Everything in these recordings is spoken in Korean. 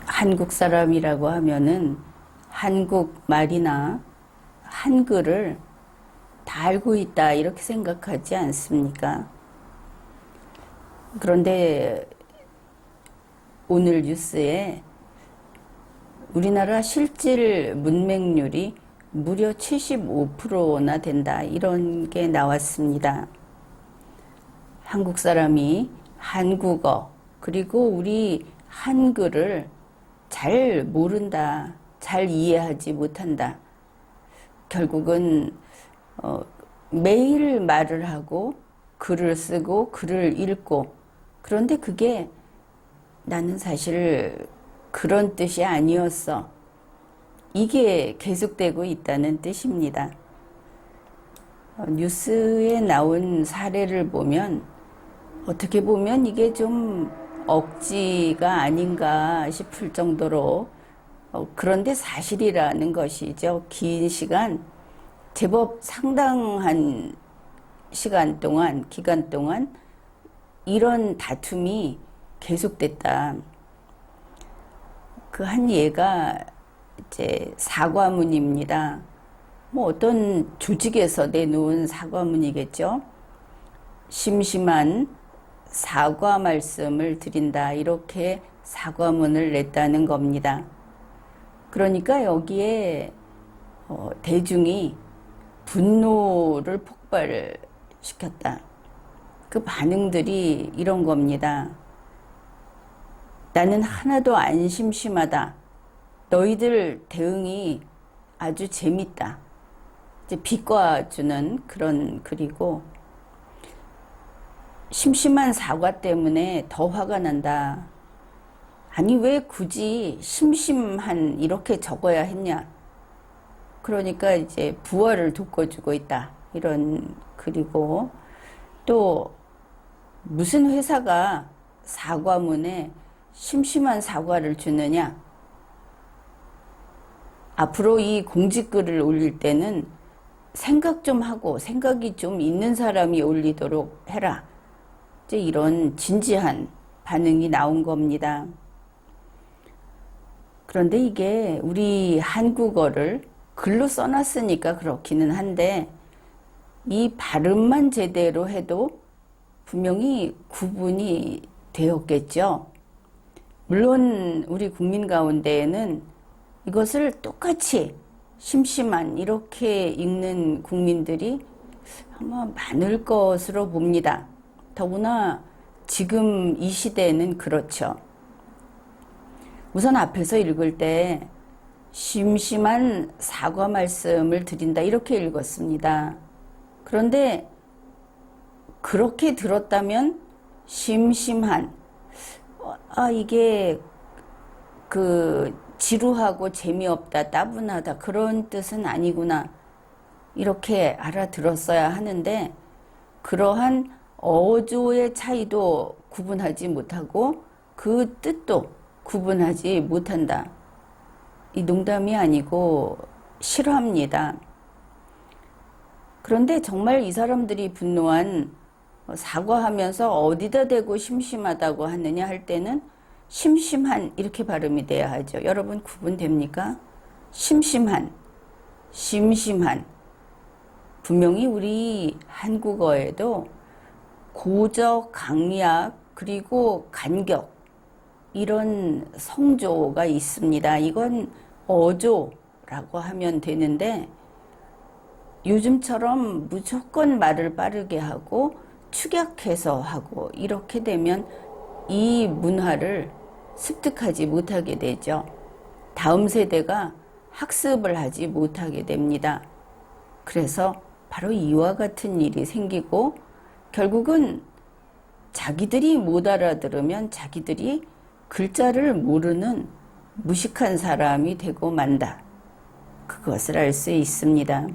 한국 사람이라고 하면은 한국 말이나 한글을 다 알고 있다 이렇게 생각하지 않습니까? 그런데 오늘 뉴스에 우리나라 실질 문맹률이 무려 75%나 된다 이런 게 나왔습니다. 한국 사람이 한국어 그리고 우리 한글을 잘 모른다, 잘 이해하지 못한다. 결국은 매일 말을 하고 글을 쓰고 글을 읽고 그런데 그게 나는 사실 그런 뜻이 아니었어. 이게 계속되고 있다는 뜻입니다. 뉴스에 나온 사례를 보면 어떻게 보면 이게 좀 억지가 아닌가 싶을 정도로 그런데 사실이라는 것이죠. 긴 시간 제법 상당한 기간 동안 이런 다툼이 계속됐다. 그 한 예가 이제 사과문입니다. 뭐 어떤 조직에서 내놓은 사과문이겠죠. 심심한 사과 말씀을 드린다. 이렇게 사과문을 냈다는 겁니다. 그러니까 여기에 대중이 분노를 폭발시켰다. 그 반응들이 이런 겁니다. 나는 하나도 안 심심하다. 너희들 대응이 아주 재밌다. 이제 비꼬아주는 그런 글이고, 심심한 사과 때문에 더 화가 난다. 아니 왜 굳이 심심한 이렇게 적어야 했냐. 그러니까 이제 부활을 돋궈주고 있다. 이런 글이고, 또 무슨 회사가 사과문에 심심한 사과를 주느냐. 앞으로 이 공지글을 올릴 때는 생각 좀 하고 생각이 좀 있는 사람이 올리도록 해라. 이제 이런 진지한 반응이 나온 겁니다. 그런데 이게 우리 한국어를 글로 써놨으니까 그렇기는 한데 이 발음만 제대로 해도 분명히 구분이 되었겠죠. 물론 우리 국민 가운데에는 이것을 똑같이 심심한 이렇게 읽는 국민들이 아마 많을 것으로 봅니다. 더구나 지금 이 시대에는 그렇죠. 우선 앞에서 읽을 때 심심한 사과 말씀을 드린다 이렇게 읽었습니다. 그런데 그렇게 들었다면 심심한 이게 지루하고 재미없다, 따분하다 그런 뜻은 아니구나 이렇게 알아들었어야 하는데 그러한 어조의 차이도 구분하지 못하고 그 뜻도 구분하지 못한다. 이 농담이 아니고 싫어합니다. 그런데 정말 이 사람들이 분노한 사과하면서 어디다 대고 심심하다고 하느냐 할 때는 심심한 이렇게 발음이 돼야 하죠. 여러분 구분됩니까? 심심한, 심심한. 분명히 우리 한국어에도 고적, 강약, 그리고 간격 이런 성조가 있습니다. 이건 어조라고 하면 되는데 요즘처럼 무조건 말을 빠르게 하고 축약해서 하고 이렇게 되면 이 문화를 습득하지 못하게 되죠. 다음 세대가 학습을 하지 못하게 됩니다. 그래서 바로 이와 같은 일이 생기고 결국은 자기들이 못 알아들으면 자기들이 글자를 모르는 무식한 사람이 되고 만다. 그것을 알 수 있습니다.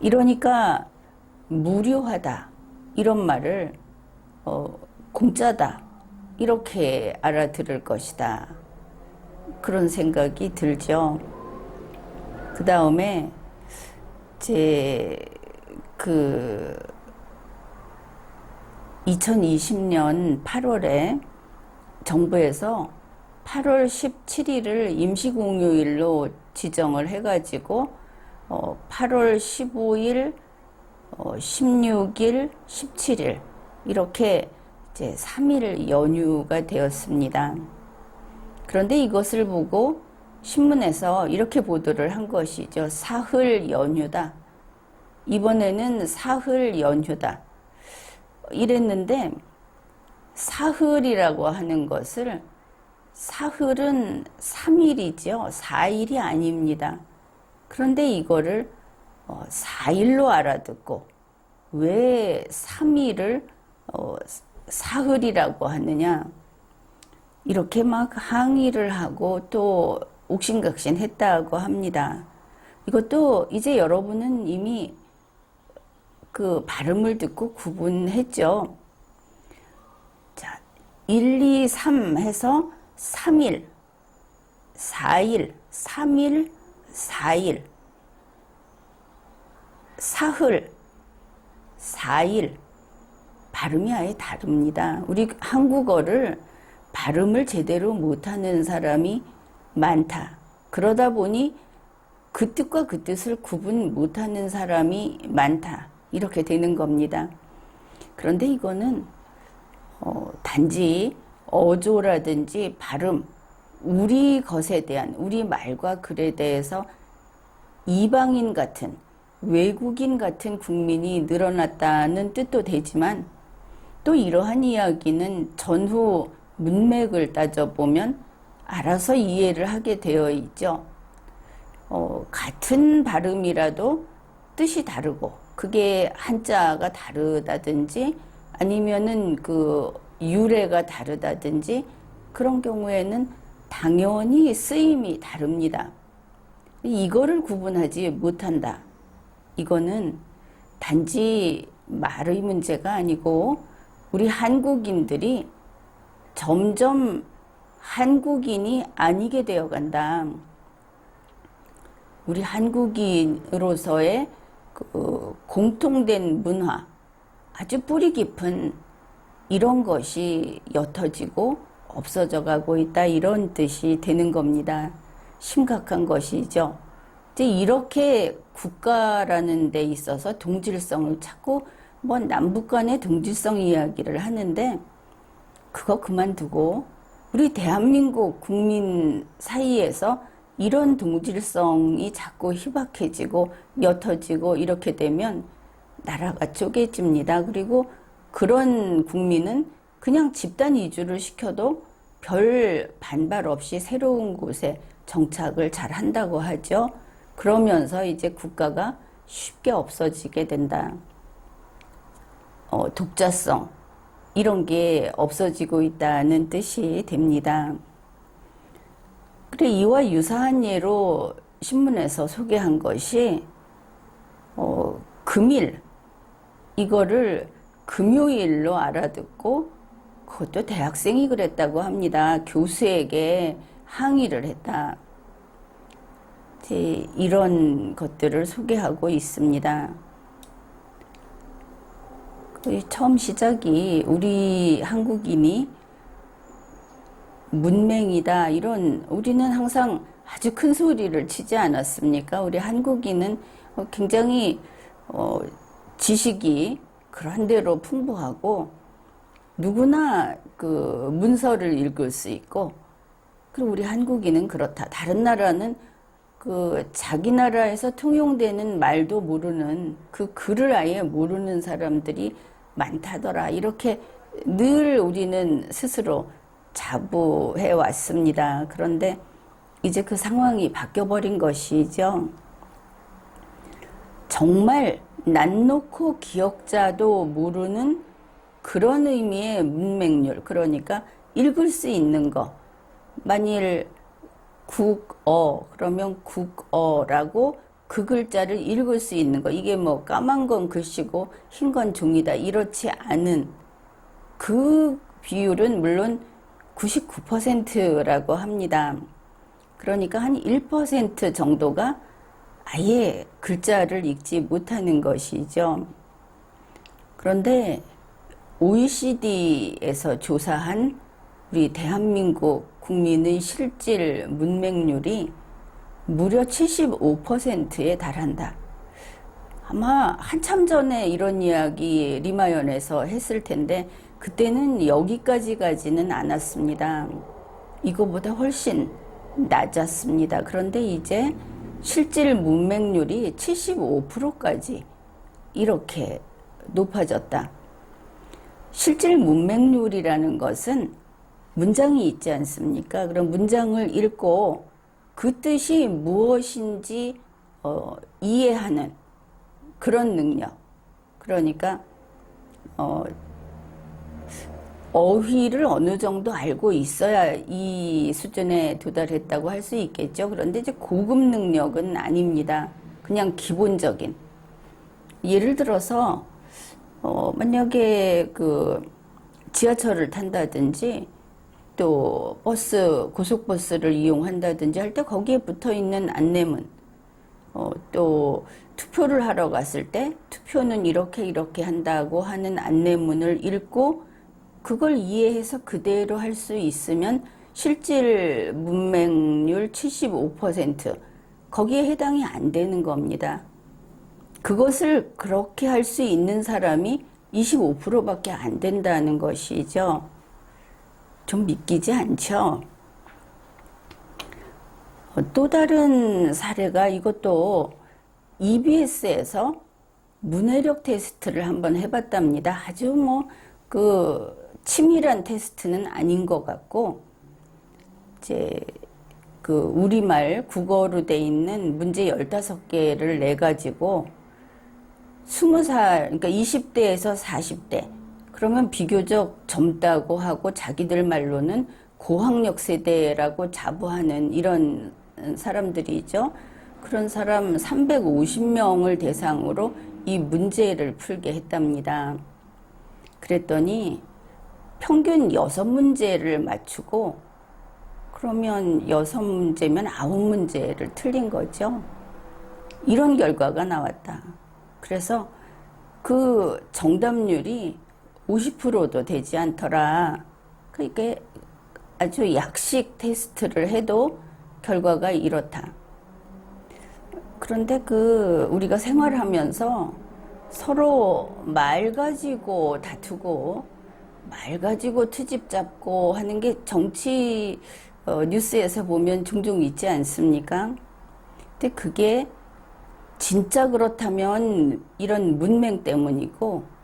이러니까 무료하다 이런 말을 공짜다 이렇게 알아들을 것이다 그런 생각이 들죠. 그 다음에 제 2020년 8월에 정부에서 8월 17일을 임시공휴일로 지정을 해가지고 8월 15일, 16일, 17일 이렇게 이제 3일 연휴가 되었습니다. 그런데 이것을 보고 신문에서 이렇게 보도를 한 것이죠. 사흘 연휴다. 이번에는 사흘 연휴다. 이랬는데 사흘이라고 하는 것을 사흘은 3일이죠. 4일이 아닙니다. 그런데 이거를 4일로 알아듣고 왜 3일을 사흘이라고 하느냐. 이렇게 막 항의를 하고 또 옥신각신했다고 합니다. 이것도 이제 여러분은 이미 그 발음을 듣고 구분했죠. 자, 1, 2, 3 해서 3일, 4일, 3일, 4일, 사흘, 4일. 발음이 아예 다릅니다. 우리 한국어를 발음을 제대로 못하는 사람이 많다. 그러다 보니 그 뜻과 그 뜻을 구분 못하는 사람이 많다. 이렇게 되는 겁니다. 그런데 이거는 단지 어조라든지 발음, 우리 것에 대한, 우리 말과 글에 대해서 이방인 같은, 외국인 같은 국민이 늘어났다는 뜻도 되지만 또 이러한 이야기는 전후 문맥을 따져보면 알아서 이해를 하게 되어 있죠. 같은 발음이라도 뜻이 다르고 그게 한자가 다르다든지 아니면은 그 유래가 다르다든지 그런 경우에는 당연히 쓰임이 다릅니다. 이거를 구분하지 못한다. 이거는 단지 말의 문제가 아니고 우리 한국인들이 점점 한국인이 아니게 되어 간다. 우리 한국인으로서의 그 공통된 문화, 아주 뿌리 깊은 이런 것이 옅어지고 없어져 가고 있다. 이런 뜻이 되는 겁니다. 심각한 것이죠. 이제 이렇게 국가라는 데 있어서 동질성을 찾고 뭐 남북 간의 동질성 이야기를 하는데 그거 그만두고 우리 대한민국 국민 사이에서 이런 동질성이 자꾸 희박해지고 옅어지고 이렇게 되면 나라가 쪼개집니다. 그리고 그런 국민은 그냥 집단 이주를 시켜도 별 반발 없이 새로운 곳에 정착을 잘 한다고 하죠. 그러면서 이제 국가가 쉽게 없어지게 된다. 독자성 이런 게 없어지고 있다는 뜻이 됩니다. 그래 이와 유사한 예로 신문에서 소개한 것이 금일 이거를 금요일로 알아듣고 그것도 대학생이 그랬다고 합니다. 교수에게 항의를 했다. 이런 것들을 소개하고 있습니다. 처음 시작이 우리 한국인이 문맹이다 이런 우리는 항상 아주 큰 소리를 치지 않았습니까? 우리 한국인은 굉장히 지식이 그런 대로 풍부하고 누구나 그 문서를 읽을 수 있고 그리고 우리 한국인은 그렇다. 다른 나라는 그 자기 나라에서 통용되는 말도 모르는 그 글을 아예 모르는 사람들이 많다더라. 이렇게 늘 우리는 스스로 자부해 왔습니다. 그런데 이제 그 상황이 바뀌어버린 것이죠. 정말 난 놓고 기억자도 모르는 그런 의미의 문맹률, 그러니까 읽을 수 있는 거. 만일 국어 그러면 국어라고 그 글자를 읽을 수 있는 거. 이게 뭐 까만 건 글씨고 흰 건 종이다. 이렇지 않은 그 비율은 물론 99%라고 합니다. 그러니까 한 1% 정도가 아예 글자를 읽지 못하는 것이죠. 그런데 OECD에서 조사한 우리 대한민국 국민의 실질 문맹률이 무려 75%에 달한다. 아마 한참 전에 이런 이야기 리마연에서 했을 텐데 그때는 여기까지 가지는 않았습니다. 이거보다 훨씬 낮았습니다. 그런데 이제 실질 문맹률이 75%까지 이렇게 높아졌다. 실질 문맹률이라는 것은 문장이 있지 않습니까? 그럼 문장을 읽고 그 뜻이 무엇인지 이해하는 그런 능력. 그러니까 어휘를 어느 정도 알고 있어야 이 수준에 도달했다고 할 수 있겠죠. 그런데 이제 고급 능력은 아닙니다. 그냥 기본적인. 예를 들어서 만약에 그 지하철을 탄다든지 또 버스, 고속버스를 이용한다든지 할 때 거기에 붙어 있는 안내문, 또 투표를 하러 갔을 때 투표는 이렇게 한다고 하는 안내문을 읽고 그걸 이해해서 그대로 할 수 있으면 실질 문맹률 75% 거기에 해당이 안 되는 겁니다. 그것을 그렇게 할 수 있는 사람이 25%밖에 안 된다는 것이죠. 좀 믿기지 않죠? 또 다른 사례가 이것도 EBS에서 문해력 테스트를 한번 해봤답니다. 아주 치밀한 테스트는 아닌 것 같고, 이제 그 우리말 국어로 돼 있는 문제 15개를 내가지고 20살, 그러니까 20대에서 40대, 그러면 비교적 젊다고 하고 자기들 말로는 고학력 세대라고 자부하는 이런 사람들이죠. 그런 사람 350명을 대상으로 이 문제를 풀게 했답니다. 그랬더니 평균 6문제를 맞추고 그러면 6문제면 9문제를 틀린 거죠. 이런 결과가 나왔다. 그래서 그 정답률이 50%도 되지 않더라. 그러니까 아주 약식 테스트를 해도 결과가 이렇다. 그런데 우리가 생활하면서 서로 말 가지고 다투고 말 가지고 트집 잡고 하는 게 정치 뉴스에서 보면 종종 있지 않습니까? 근데 그게 진짜 그렇다면 이런 문맹 때문이고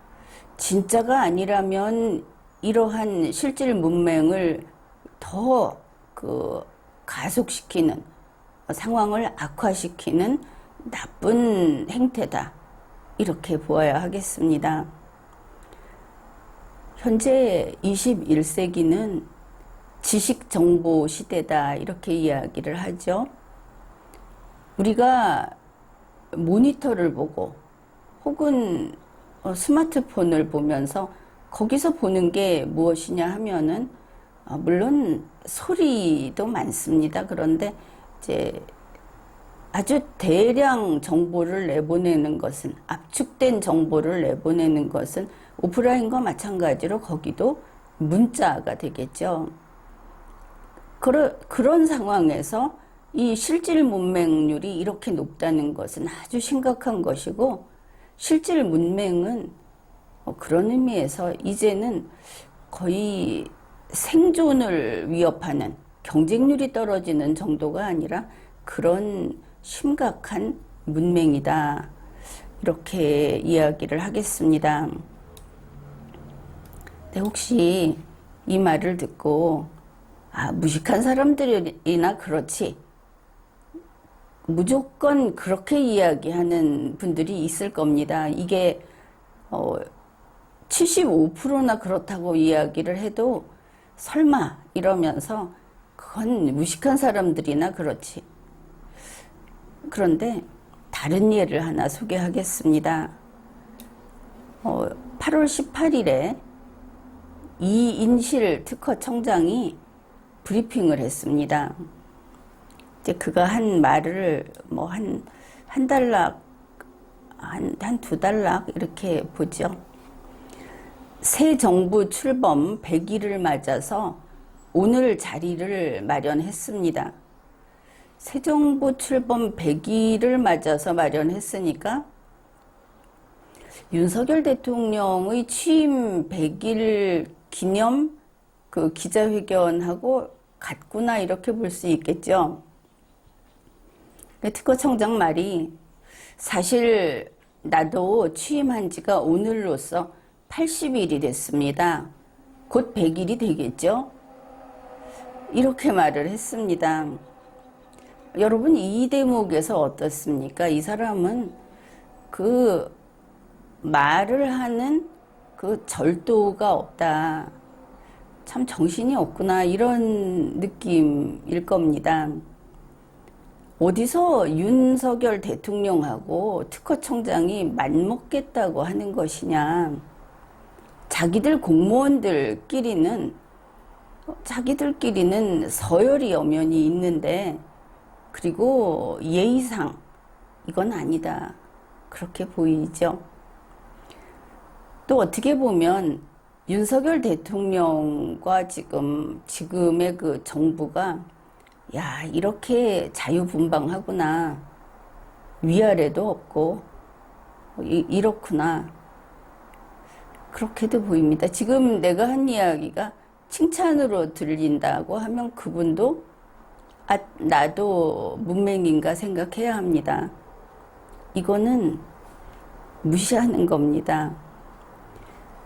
진짜가 아니라면 이러한 실질 문맹을 더 가속시키는 상황을 악화시키는 나쁜 행태다. 이렇게 보아야 하겠습니다. 현재 21세기는 지식정보 시대다. 이렇게 이야기를 하죠. 우리가 모니터를 보고 혹은 스마트폰을 보면서 거기서 보는 게 무엇이냐 하면은 물론 소리도 많습니다. 그런데 이제 아주 대량 정보를 내보내는 것은 압축된 정보를 내보내는 것은 오프라인과 마찬가지로 거기도 문자가 되겠죠. 그런 상황에서 이 실질 문맹률이 이렇게 높다는 것은 아주 심각한 것이고 실질 문맹은 그런 의미에서 이제는 거의 생존을 위협하는 경쟁률이 떨어지는 정도가 아니라 그런 심각한 문맹이다. 이렇게 이야기를 하겠습니다. 근데 혹시 이 말을 듣고 무식한 사람들이나 그렇지 무조건 그렇게 이야기하는 분들이 있을 겁니다. 이게 75%나 그렇다고 이야기를 해도 설마 이러면서 그건 무식한 사람들이나 그렇지. 그런데 다른 예를 하나 소개하겠습니다. 8월 18일에 이인실 특허청장이 브리핑을 했습니다. 이제 그가 한 말을 한 달락, 한 두 달락 이렇게 보죠. 새 정부 출범 100일을 맞아서 오늘 자리를 마련했습니다. 새 정부 출범 100일을 맞아서 마련했으니까 윤석열 대통령의 취임 100일 기념 그 기자회견하고 같구나 이렇게 볼 수 있겠죠. 특허청장 말이 사실 나도 취임한 지가 오늘로써 80일이 됐습니다. 곧 100일이 되겠죠. 이렇게 말을 했습니다. 여러분 이 대목에서 어떻습니까? 이 사람은 그 말을 하는 그 절도가 없다. 참 정신이 없구나 이런 느낌일 겁니다. 어디서 윤석열 대통령하고 특허청장이 맞먹겠다고 하는 것이냐. 자기들 공무원들끼리는 서열이 엄연히 있는데 그리고 예의상 이건 아니다. 그렇게 보이죠. 또 어떻게 보면 윤석열 대통령과 지금의 그 정부가 야, 이렇게 자유분방하구나. 위아래도 없고, 이렇구나. 그렇게도 보입니다. 지금 내가 한 이야기가 칭찬으로 들린다고 하면 그분도, 아, 나도 문맹인가 생각해야 합니다. 이거는 무시하는 겁니다.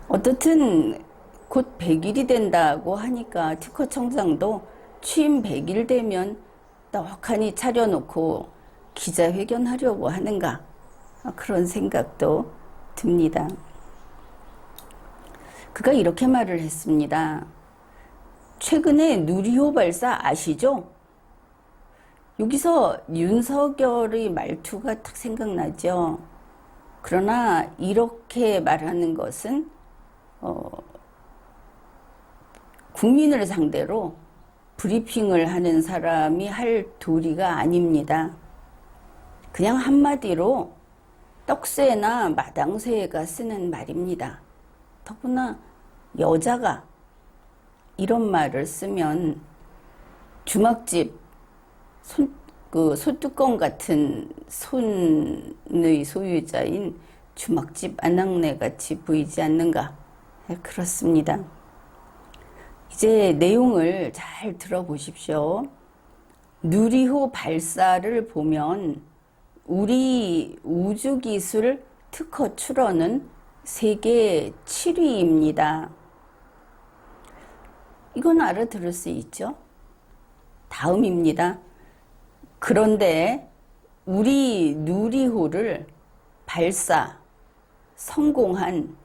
어떻든 곧 100일이 된다고 하니까 특허청장도 취임 100일 되면 떡하니 차려놓고 기자회견하려고 하는가 그런 생각도 듭니다. 그가 이렇게 말을 했습니다. 최근에 누리호 발사 아시죠? 여기서 윤석열의 말투가 딱 생각나죠. 그러나 이렇게 말하는 것은 국민을 상대로 브리핑을 하는 사람이 할 도리가 아닙니다. 그냥 한마디로 떡새나 마당새가 쓰는 말입니다. 더구나 여자가 이런 말을 쓰면 주막집 소뚜껑 같은 손의 소유자인 주막집 아낙네 같이 보이지 않는가? 그렇습니다. 이제 내용을 잘 들어보십시오. 누리호 발사를 보면 우리 우주기술 특허 출원은 세계 7위입니다. 이건 알아들을 수 있죠? 다음입니다. 그런데 우리 누리호를 발사 성공한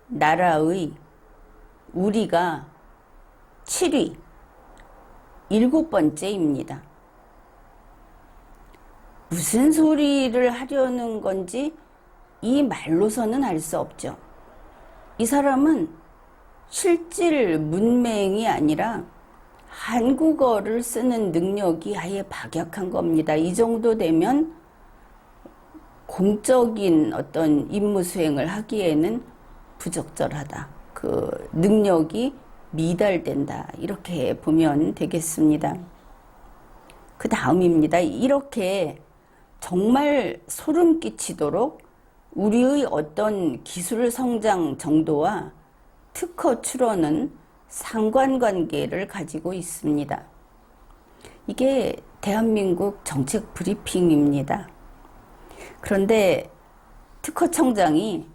나라의 우리가 7위, 7번째입니다. 무슨 소리를 하려는 건지 이 말로서는 알 수 없죠. 이 사람은 실질 문맹이 아니라 한국어를 쓰는 능력이 아예 박약한 겁니다. 이 정도 되면 공적인 어떤 임무 수행을 하기에는 부적절하다. 그 능력이 미달된다. 이렇게 보면 되겠습니다. 그 다음입니다. 이렇게 정말 소름 끼치도록 우리의 어떤 기술 성장 정도와 특허 출원은 상관관계를 가지고 있습니다. 이게 대한민국 정책 브리핑입니다. 그런데 특허청장이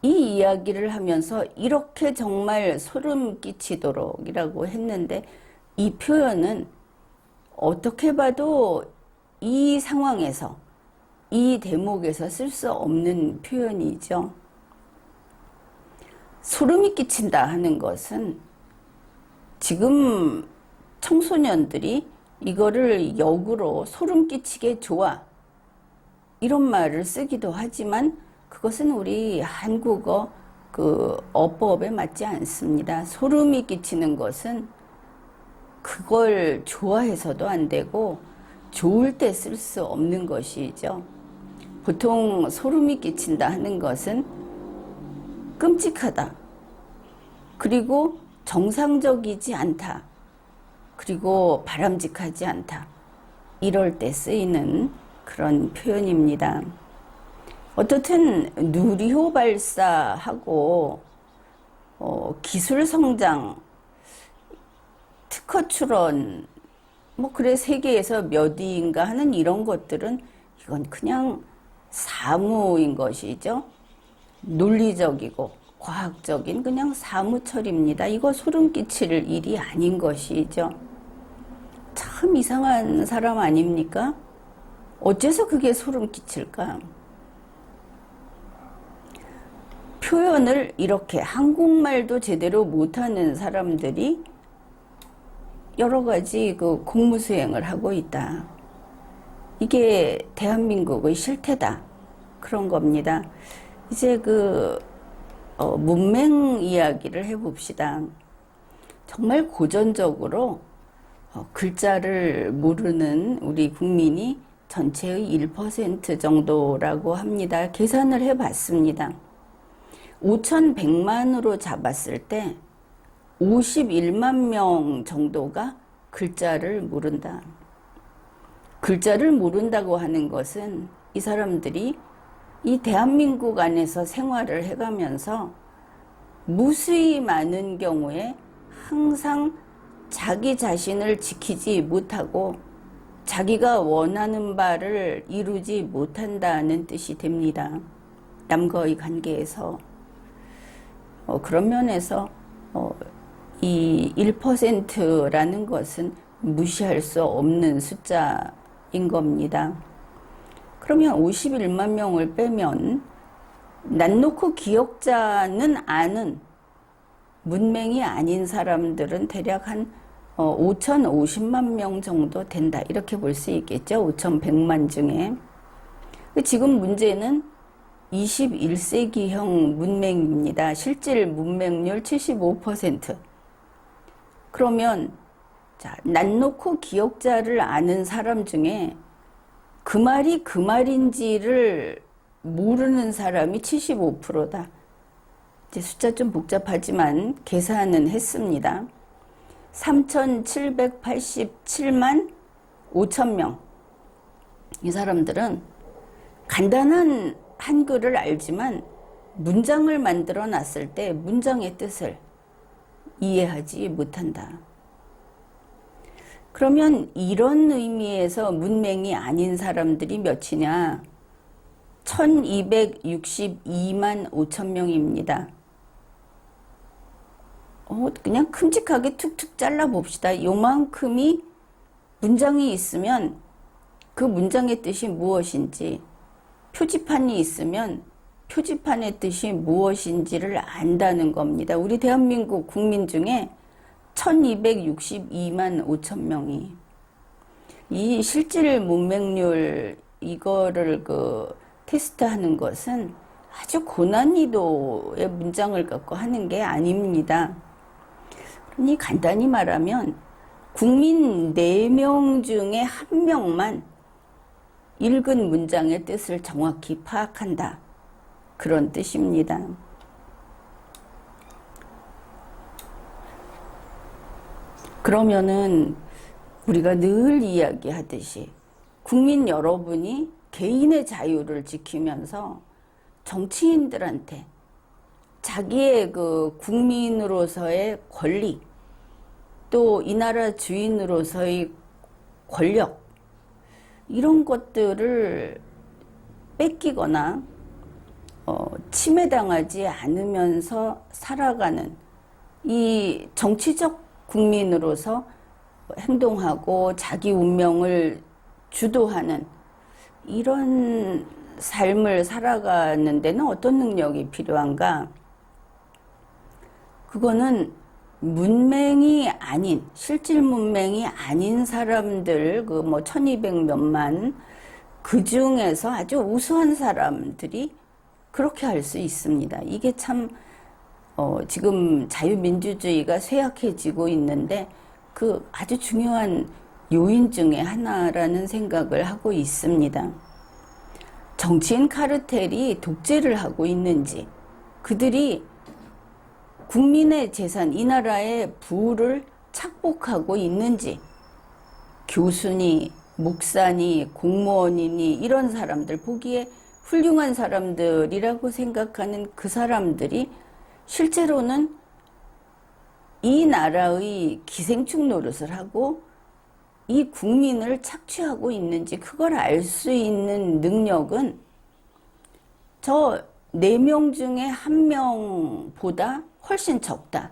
이 이야기를 하면서 이렇게 정말 소름 끼치도록이라고 했는데 이 표현은 어떻게 봐도 이 상황에서 이 대목에서 쓸 수 없는 표현이죠. 소름이 끼친다 하는 것은 지금 청소년들이 이거를 역으로 소름 끼치게 좋아 이런 말을 쓰기도 하지만 그것은 우리 한국어 그 어법에 맞지 않습니다. 소름이 끼치는 것은 그걸 좋아해서도 안 되고 좋을 때 쓸 수 없는 것이죠. 보통 소름이 끼친다 하는 것은 끔찍하다. 그리고 정상적이지 않다. 그리고 바람직하지 않다. 이럴 때 쓰이는 그런 표현입니다. 어떻든 누리호 발사하고 기술 성장, 특허 출원, 뭐 그래 세계에서 몇 위인가 하는 이런 것들은 이건 그냥 사무인 것이죠. 논리적이고 과학적인 그냥 사무처리입니다. 이거 소름 끼칠 일이 아닌 것이죠. 참 이상한 사람 아닙니까? 어째서 그게 소름 끼칠까? 표현을 이렇게 한국말도 제대로 못하는 사람들이 여러 가지 그 공무 수행을 하고 있다. 이게 대한민국의 실태다. 그런 겁니다. 이제 문맹 이야기를 해봅시다. 정말 고전적으로 글자를 모르는 우리 국민이 전체의 1% 정도라고 합니다. 계산을 해봤습니다. 5,100만으로 잡았을 때 51만 명 정도가 글자를 모른다. 글자를 모른다고 하는 것은 이 사람들이 이 대한민국 안에서 생활을 해가면서 무수히 많은 경우에 항상 자기 자신을 지키지 못하고 자기가 원하는 바를 이루지 못한다는 뜻이 됩니다. 남과의 관계에서. 그런 면에서 이 1%라는 것은 무시할 수 없는 숫자인 겁니다. 그러면 51만 명을 빼면 난 놓고 기억자는 아는 문맹이 아닌 사람들은 대략 한 5,050만 명 정도 된다. 이렇게 볼 수 있겠죠. 5,100만 중에. 지금 문제는 21세기형 문맹입니다. 실질 문맹률 75%. 그러면 난 놓고 기억자를 아는 사람 중에 그 말이 그 말인지를 모르는 사람이 75%다. 이제 숫자 좀 복잡하지만 계산은 했습니다. 3,787만 5천 명. 이 사람들은 간단한 한글을 알지만 문장을 만들어 놨을 때 문장의 뜻을 이해하지 못한다. 그러면 이런 의미에서 문맹이 아닌 사람들이 몇이냐? 1,262만 5천 명입니다. 그냥 큼직하게 툭툭 잘라봅시다. 요만큼이 문장이 있으면 그 문장의 뜻이 무엇인지, 표지판이 있으면 표지판의 뜻이 무엇인지를 안다는 겁니다. 우리 대한민국 국민 중에 1,262만 5천 명이 이 실질 문맹률 이거를 테스트하는 것은 아주 고난이도의 문장을 갖고 하는 게 아닙니다. 그러니 간단히 말하면 국민 4명 중에 1명만 읽은 문장의 뜻을 정확히 파악한다. 그런 뜻입니다. 그러면은 우리가 늘 이야기하듯이 국민 여러분이 개인의 자유를 지키면서 정치인들한테 자기의 국민으로서의 권리, 또 이 나라 주인으로서의 권력, 이런 것들을 뺏기거나 침해당하지 않으면서 살아가는 이 정치적 국민으로서 행동하고 자기 운명을 주도하는 이런 삶을 살아가는 데는 어떤 능력이 필요한가? 그거는 문맹이 아닌, 실질 문맹이 아닌 사람들, 1200 몇만, 그 중에서 아주 우수한 사람들이 그렇게 할 수 있습니다. 이게 참, 지금 자유민주주의가 쇠약해지고 있는데, 그 아주 중요한 요인 중에 하나라는 생각을 하고 있습니다. 정치인 카르텔이 독재를 하고 있는지, 그들이 국민의 재산, 이 나라의 부를 착복하고 있는지, 교수니, 목사니, 공무원이니 이런 사람들, 보기에 훌륭한 사람들이라고 생각하는 그 사람들이 실제로는 이 나라의 기생충 노릇을 하고 이 국민을 착취하고 있는지, 그걸 알 수 있는 능력은 저 4명 중에 1명보다 훨씬 적다,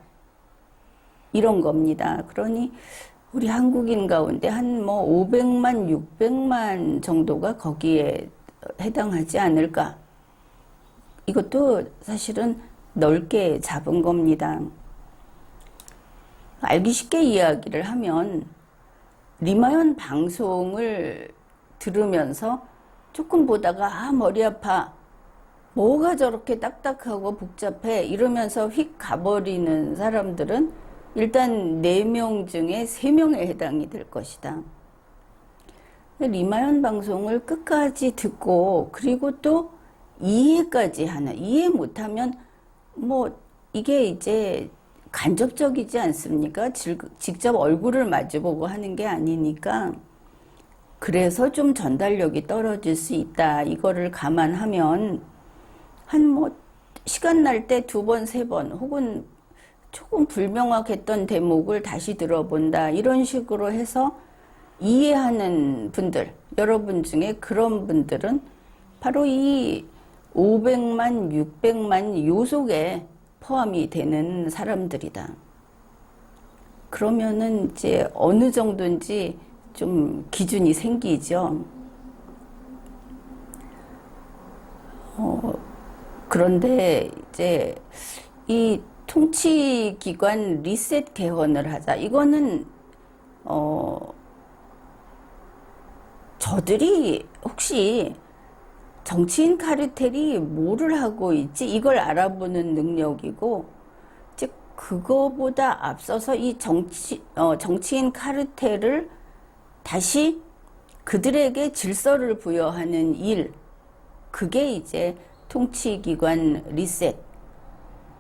이런 겁니다. 그러니 우리 한국인 가운데 한 뭐 500만, 600만 정도가 거기에 해당하지 않을까. 이것도 사실은 넓게 잡은 겁니다. 알기 쉽게 이야기를 하면, 리마연 방송을 들으면서 조금 보다가 아, 머리 아파, 뭐가 저렇게 딱딱하고 복잡해, 이러면서 휙 가버리는 사람들은 일단 4명 중에 3명에 해당이 될 것이다. 리마연 방송을 끝까지 듣고, 그리고 또 이해까지 하는, 이해 못하면 뭐 이게 이제 간접적이지 않습니까? 직접 얼굴을 마주보고 하는 게 아니니까. 그래서 좀 전달력이 떨어질 수 있다, 이거를 감안하면 한 뭐 시간 날 때 2번, 3번, 혹은 조금 불명확했던 대목을 다시 들어본다, 이런 식으로 해서 이해하는 분들, 여러분 중에 그런 분들은 바로 이 500만, 600만 요 속에 포함이 되는 사람들이다. 그러면은 이제 어느 정도인지 좀 기준이 생기죠. 그런데 이제 이 통치기관 리셋 개헌을 하자, 이거는 저들이 혹시 정치인 카르텔이 뭐를 하고 있지, 이걸 알아보는 능력이고, 이제 그거보다 앞서서 이 정치인 카르텔을 다시 그들에게 질서를 부여하는 일, 그게 이제 통치기관 리셋,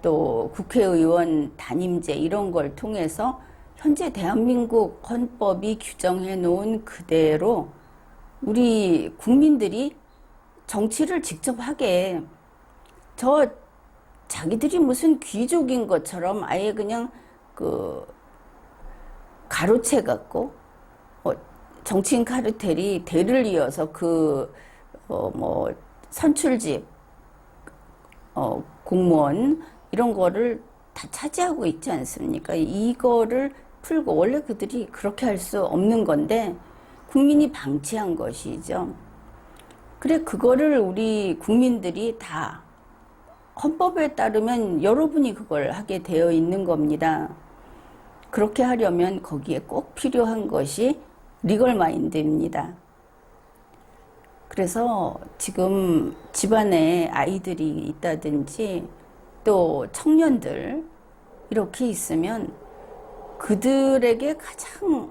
또 국회의원 단임제, 이런 걸 통해서 현재 대한민국 헌법이 규정해 놓은 그대로 우리 국민들이 정치를 직접 하게, 자기들이 무슨 귀족인 것처럼 아예 그냥 가로채 갖고, 정치인 카르텔이 대를 이어서 뭐 선출직, 공무원 이런 거를 다 차지하고 있지 않습니까? 이거를 풀고, 원래 그들이 그렇게 할 수 없는 건데 국민이 방치한 것이죠. 그래, 그거를 우리 국민들이 다 헌법에 따르면 여러분이 그걸 하게 되어 있는 겁니다. 그렇게 하려면 거기에 꼭 필요한 것이 리걸 마인드입니다. 그래서 지금 집안에 아이들이 있다든지 또 청년들 이렇게 있으면 그들에게 가장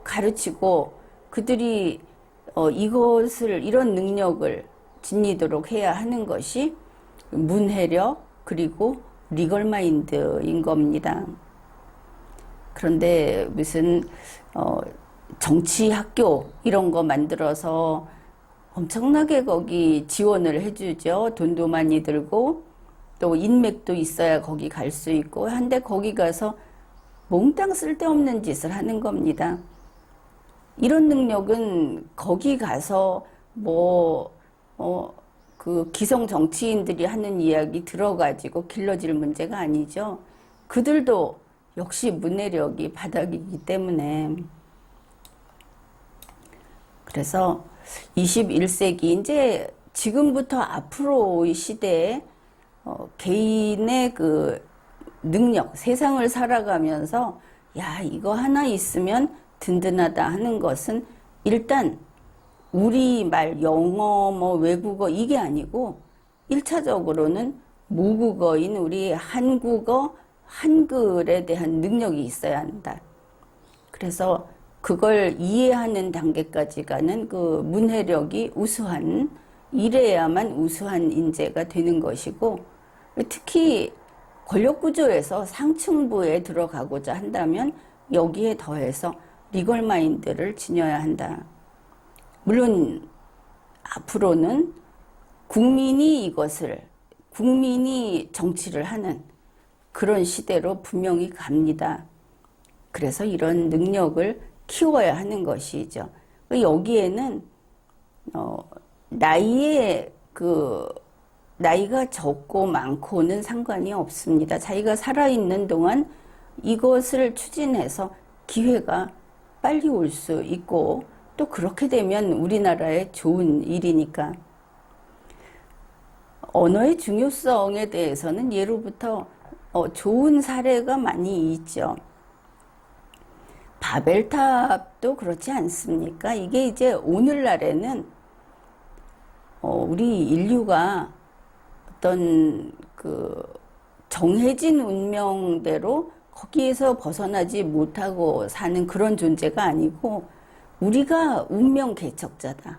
가르치고, 그들이 이런 능력을 지니도록 해야 하는 것이 문해력, 그리고 리걸 마인드인 겁니다. 그런데 무슨 정치 학교 이런 거 만들어서 엄청나게 거기 지원을 해주죠. 돈도 많이 들고 또 인맥도 있어야 거기 갈 수 있고 한데, 거기 가서 몽땅 쓸데없는 짓을 하는 겁니다. 이런 능력은 거기 가서 그 기성 정치인들이 하는 이야기 들어가지고 길러질 문제가 아니죠. 그들도 역시 문해력이 바닥이기 때문에. 그래서 21세기 이제 지금부터 앞으로의 시대에 개인의 그 능력, 세상을 살아가면서 야, 이거 하나 있으면 든든하다 하는 것은 일단 우리말, 영어, 외국어 이게 아니고 1차적으로는 모국어인 우리 한국어, 한글에 대한 능력이 있어야 한다. 그래서 그걸 이해하는 단계까지 가는 그 문해력이 이래야만 우수한 인재가 되는 것이고, 특히 권력 구조에서 상층부에 들어가고자 한다면 여기에 더해서 리걸 마인드를 지녀야 한다. 물론 앞으로는 국민이 정치를 하는 그런 시대로 분명히 갑니다. 그래서 이런 능력을 키워야 하는 것이죠. 여기에는 나이가 적고 많고는 상관이 없습니다. 자기가 살아있는 동안 이것을 추진해서 기회가 빨리 올 수 있고 또 그렇게 되면 우리나라에 좋은 일이니까. 언어의 중요성에 대해서는 예로부터 좋은 사례가 많이 있죠. 바벨탑도 그렇지 않습니까? 이게 이제 오늘날에는 우리 인류가 어떤 정해진 운명대로 거기에서 벗어나지 못하고 사는 그런 존재가 아니고 우리가 운명 개척자다.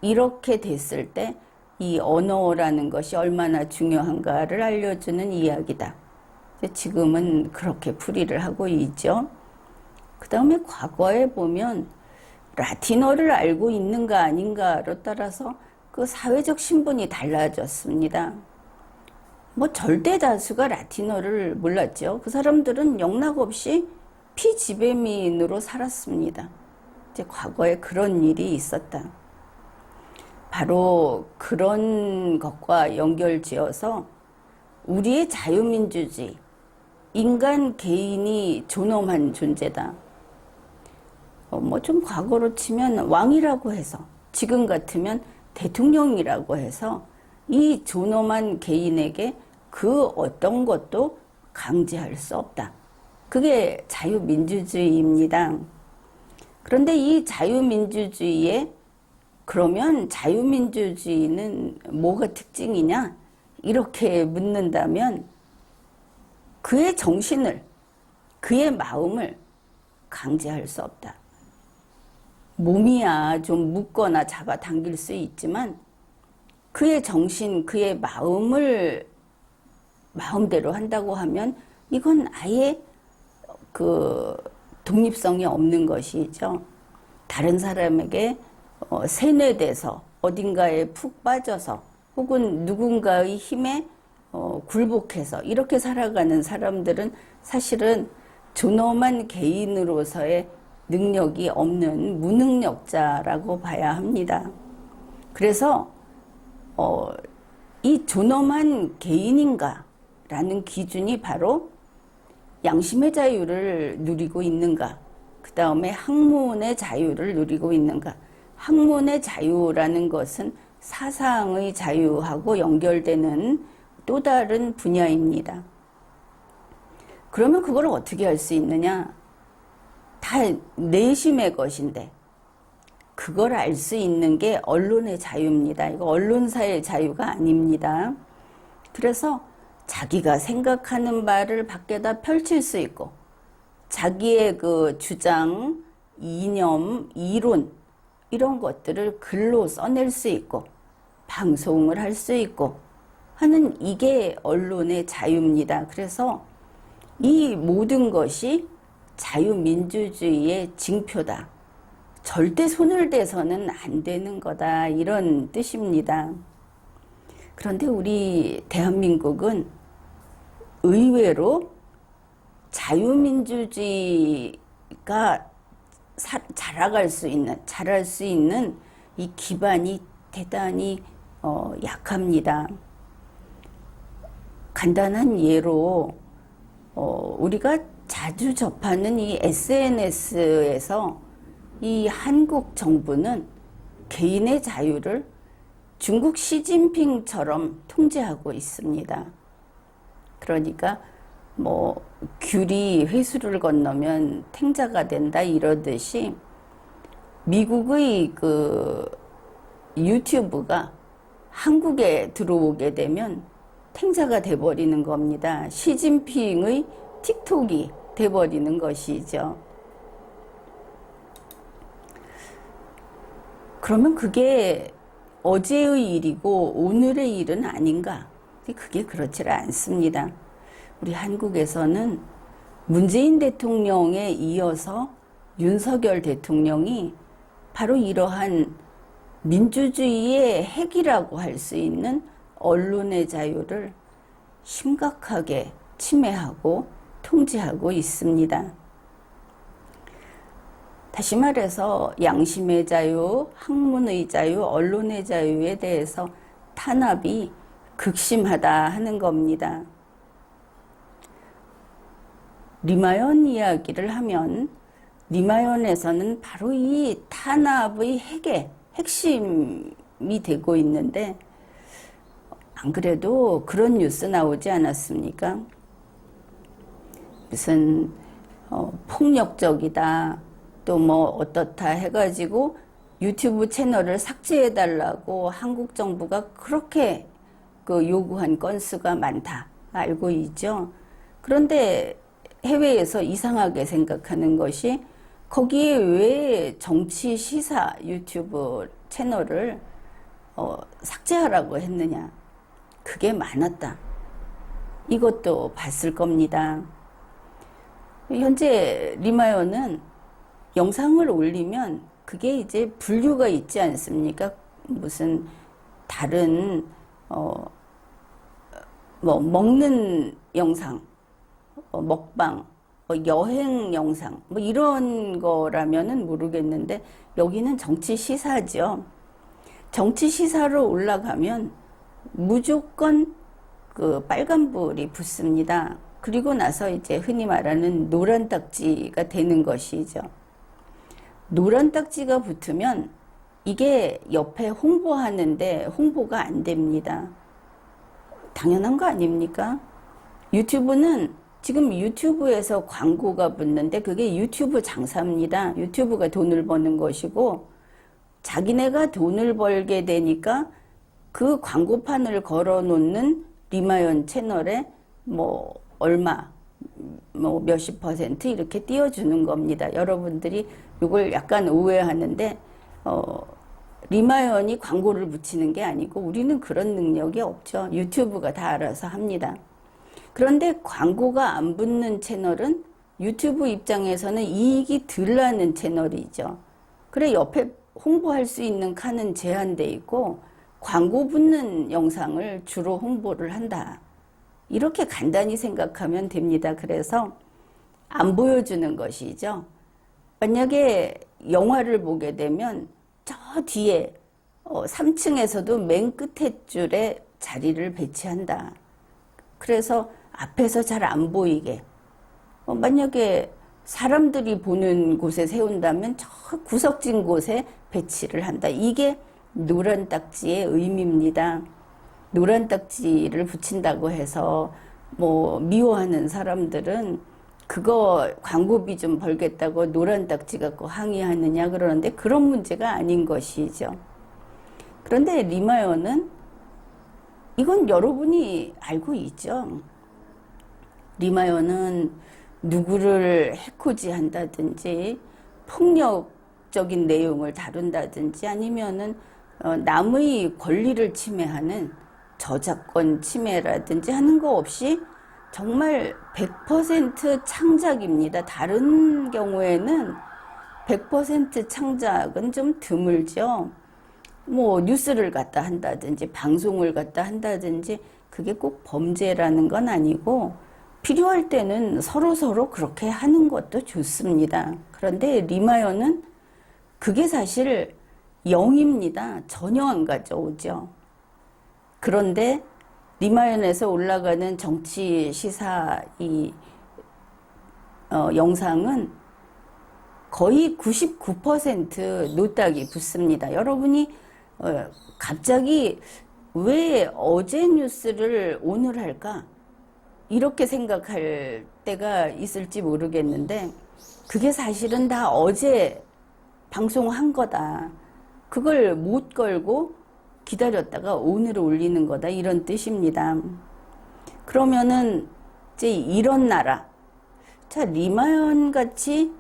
이렇게 됐을 때 이 언어라는 것이 얼마나 중요한가를 알려주는 이야기다. 지금은 그렇게 풀이를 하고 있죠. 그 다음에 과거에 보면 라틴어를 알고 있는가 아닌가로 따라서 그 사회적 신분이 달라졌습니다. 절대 다수가 라틴어를 몰랐죠. 그 사람들은 영락없이 피지배민으로 살았습니다. 이제 과거에 그런 일이 있었다. 바로 그런 것과 연결지어서 우리의 자유민주주의, 인간 개인이 존엄한 존재다. 좀 과거로 치면 왕이라고 해서, 지금 같으면 대통령이라고 해서 이 존엄한 개인에게 그 어떤 것도 강제할 수 없다. 그게 자유민주주의입니다. 그런데 이 자유민주주의에 그러면 자유민주주의는 뭐가 특징이냐? 이렇게 묻는다면 그의 정신을, 그의 마음을 강제할 수 없다. 몸이야 좀 묶거나 잡아당길 수 있지만 그의 정신, 그의 마음을 마음대로 한다고 하면 이건 아예 독립성이 없는 것이죠. 다른 사람에게 세뇌돼서 어딘가에 푹 빠져서 혹은 누군가의 힘에 굴복해서 이렇게 살아가는 사람들은 사실은 존엄한 개인으로서의 능력이 없는 무능력자라고 봐야 합니다. 그래서 이 존엄한 개인인가라는 기준이 바로 양심의 자유를 누리고 있는가, 그 다음에 학문의 자유를 누리고 있는가. 학문의 자유라는 것은 사상의 자유하고 연결되는 또 다른 분야입니다. 그러면 그걸 어떻게 할 수 있느냐? 다 내심의 것인데 그걸 알 수 있는 게 언론의 자유입니다. 이거 언론사의 자유가 아닙니다. 그래서 자기가 생각하는 바를 밖에다 펼칠 수 있고 자기의 주장, 이념, 이론 이런 것들을 글로 써낼 수 있고 방송을 할 수 있고 하는 이게 언론의 자유입니다. 그래서 이 모든 것이 자유민주주의의 징표다. 절대 손을 대서는 안 되는 거다. 이런 뜻입니다. 그런데 우리 대한민국은 의외로 자유민주주의가 자랄 수 있는 이 기반이 대단히 약합니다. 간단한 예로 우리가 자주 접하는 이 SNS에서 이 한국 정부는 개인의 자유를 중국 시진핑처럼 통제하고 있습니다. 그러니까 귤이 회수를 건너면 탱자가 된다 이러듯이 미국의 유튜브가 한국에 들어오게 되면 탱자가 돼버리는 겁니다. 시진핑의 틱톡이 돼버리는 것이죠. 그러면 그게 어제의 일이고 오늘의 일은 아닌가? 그게 그렇지 않습니다. 우리 한국에서는 문재인 대통령에 이어서 윤석열 대통령이 바로 이러한 민주주의의 핵이라고 할 수 있는 언론의 자유를 심각하게 침해하고 통제하고 있습니다. 다시 말해서 양심의 자유, 학문의 자유, 언론의 자유에 대해서 탄압이 극심하다 하는 겁니다. 리마연 이야기를 하면 리마연에서는 바로 이 탄압의 핵심이 되고 있는데, 안 그래도 그런 뉴스 나오지 않았습니까? 무슨 폭력적이다, 또 뭐 어떻다 해가지고 유튜브 채널을 삭제해달라고 한국 정부가 그렇게 그 요구한 건수가 많다 알고 있죠. 그런데 해외에서 이상하게 생각하는 것이, 거기에 왜 정치 시사 유튜브 채널을 삭제하라고 했느냐. 그게 많았다. 이것도 봤을 겁니다. 현재 리마연은 영상을 올리면 그게 이제 분류가 있지 않습니까? 무슨 다른 뭐 먹는 영상, 먹방, 여행 영상, 뭐 이런 거라면은 모르겠는데, 여기는 정치 시사죠. 정치 시사로 올라가면 무조건 그 빨간불이 붙습니다. 그리고 나서 이제 흔히 말하는 노란 딱지가 되는 것이죠. 노란 딱지가 붙으면 이게 옆에 홍보하는데 홍보가 안 됩니다. 당연한 거 아닙니까? 유튜브는 지금 유튜브에서 광고가 붙는데 그게 유튜브 장사입니다. 유튜브가 돈을 버는 것이고, 자기네가 돈을 벌게 되니까 그 광고판을 걸어 놓는 리마연 채널에 뭐 얼마, 뭐 몇십 % 이렇게 띄워주는 겁니다. 여러분들이 이걸 약간 오해하는데, 리마연이 광고를 붙이는 게 아니고 우리는 그런 능력이 없죠. 유튜브가 다 알아서 합니다. 그런데 광고가 안 붙는 채널은 유튜브 입장에서는 이익이 덜 나는 채널이죠. 그래 옆에 홍보할 수 있는 칸은 제한돼 있고 광고 붙는 영상을 주로 홍보를 한다. 이렇게 간단히 생각하면 됩니다. 그래서 안 보여주는 것이죠. 만약에 영화를 보게 되면 저 뒤에 3층에서도 맨 끝에 줄에 자리를 배치한다. 그래서 앞에서 잘 안 보이게, 만약에 사람들이 보는 곳에 세운다면 저 구석진 곳에 배치를 한다. 이게 노란 딱지의 의미입니다. 노란 딱지를 붙인다고 해서 뭐 미워하는 사람들은 그거 광고비 좀 벌겠다고 노란 딱지 갖고 항의하느냐 그러는데, 그런 문제가 아닌 것이죠. 그런데 리마연은 이건 여러분이 알고 있죠. 리마연은 누구를 해코지 한다든지 폭력적인 내용을 다룬다든지 아니면은 남의 권리를 침해하는 저작권 침해라든지 하는 거 없이 정말 100% 창작입니다. 다른 경우에는 100% 창작은 좀 드물죠. 뭐 뉴스를 갖다 한다든지 방송을 갖다 한다든지 그게 꼭 범죄라는 건 아니고, 필요할 때는 서로 그렇게 하는 것도 좋습니다. 그런데 리마연은 그게 사실 0입니다. 전혀 안 가져오죠. 그런데 리마연에서 올라가는 정치 시사 영상은 거의 99% 노딱이 붙습니다. 여러분이 갑자기 왜 어제 뉴스를 오늘 할까? 이렇게 생각할 때가 있을지 모르겠는데, 그게 사실은 다 어제 방송한 거다. 그걸 못 걸고 기다렸다가 오늘 올리는 거다. 이런 뜻입니다. 그러면은 이제 이런 나라, 자 리마연 같이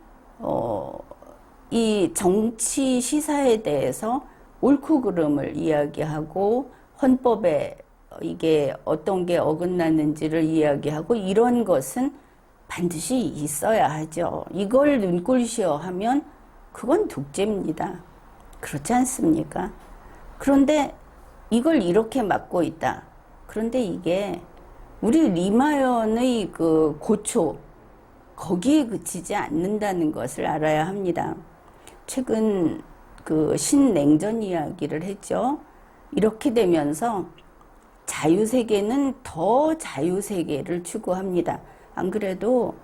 이 정치 시사에 대해서 옳고 그름을 이야기하고 헌법에 이게 어떤 게 어긋나는지를 이야기하고 이런 것은 반드시 있어야 하죠. 이걸 눈꼴시어 하면 그건 독재입니다. 그렇지 않습니까? 그런데 이걸 이렇게 막고 있다. 그런데 이게 우리 리마연의 그 고초, 거기에 그치지 않는다는 것을 알아야 합니다. 최근 그 신냉전 이야기를 했죠. 이렇게 되면서 자유세계는 더 자유세계를 추구합니다. 안 그래도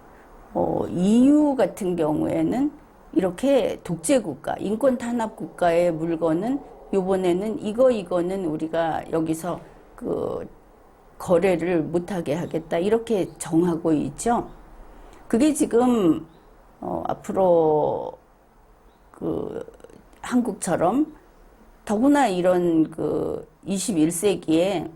EU 같은 경우에는 이렇게 독재국가, 인권탄압국가의 물건은 요번에는 이거는 우리가 여기서 그 거래를 못하게 하겠다 이렇게 정하고 있죠. 그게 지금 앞으로 그 한국처럼 더구나 이런 그 21세기에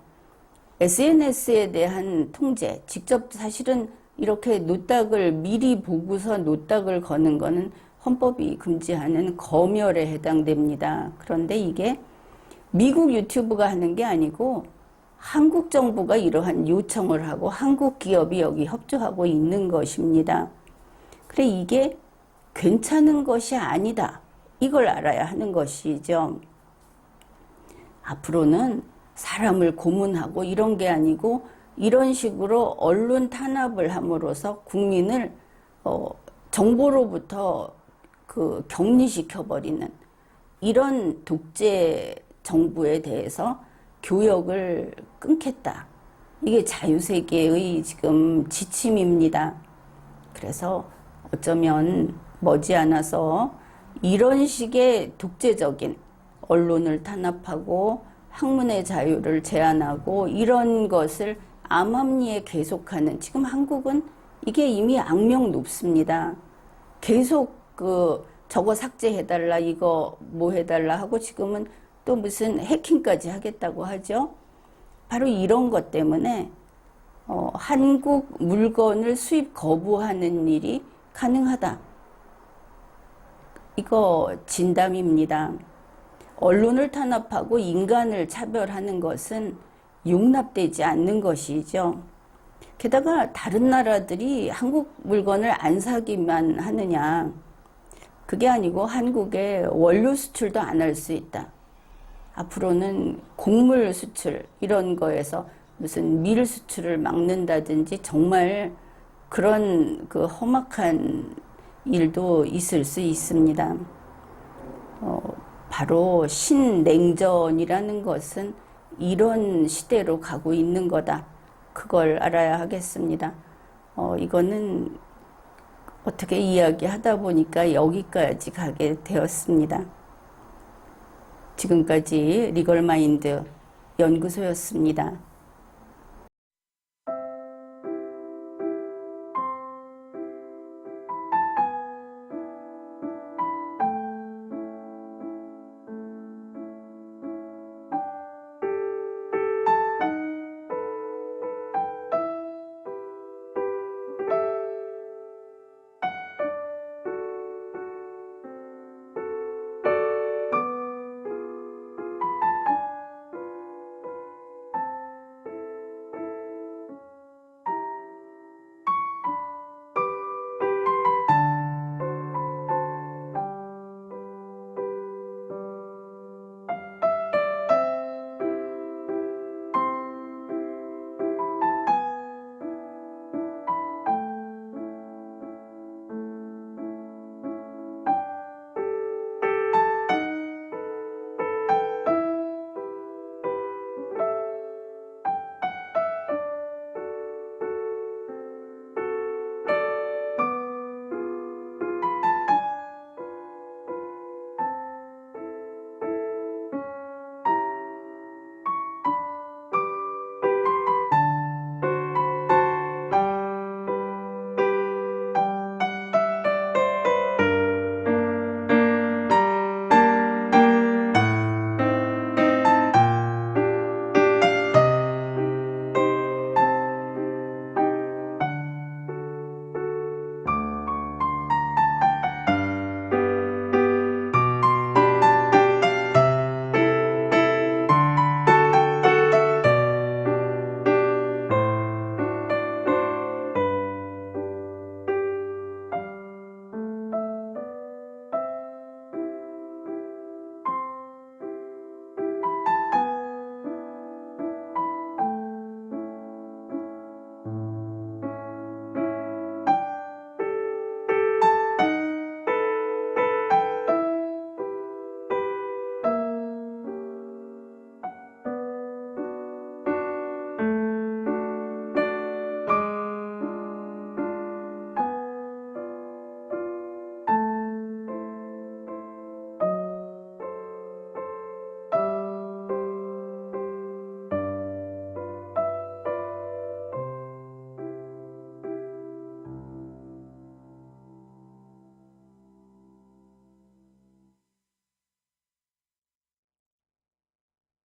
SNS에 대한 통제, 직접 사실은 이렇게 노딱을 미리 보고서 노딱을 거는 거는 헌법이 금지하는 검열에 해당됩니다. 그런데 이게 미국 유튜브가 하는 게 아니고 한국 정부가 이러한 요청을 하고 한국 기업이 여기 협조하고 있는 것입니다. 그래 이게 괜찮은 것이 아니다. 이걸 알아야 하는 것이죠. 앞으로는 사람을 고문하고 이런 게 아니고 이런 식으로 언론 탄압을 함으로써 국민을 정보로부터 그 격리시켜버리는 이런 독재 정부에 대해서 교역을 끊겠다. 이게 자유세계의 지금 지침입니다. 그래서 어쩌면 머지않아서 이런 식의 독재적인 언론을 탄압하고 학문의 자유를 제한하고 이런 것을 암암리에 계속하는 지금 한국은 이게 이미 악명 높습니다. 계속 저거 삭제해달라 이거 뭐 해달라 하고 지금은 또 무슨 해킹까지 하겠다고 하죠. 바로 이런 것 때문에 한국 물건을 수입 거부하는 일이 가능하다. 이거 진담입니다. 언론을 탄압하고 인간을 차별하는 것은 용납되지 않는 것이죠. 게다가 다른 나라들이 한국 물건을 안 사기만 하느냐. 그게 아니고 한국에 원료 수출도 안 할 수 있다. 앞으로는 곡물 수출 이런 거에서 무슨 밀 수출을 막는다든지 정말 그런 그 험악한 일도 있을 수 있습니다. 바로 신냉전이라는 것은 이런 시대로 가고 있는 거다. 그걸 알아야 하겠습니다. 이거는 어떻게 이야기하다 보니까 여기까지 가게 되었습니다. 지금까지 리걸마인드 연구소였습니다.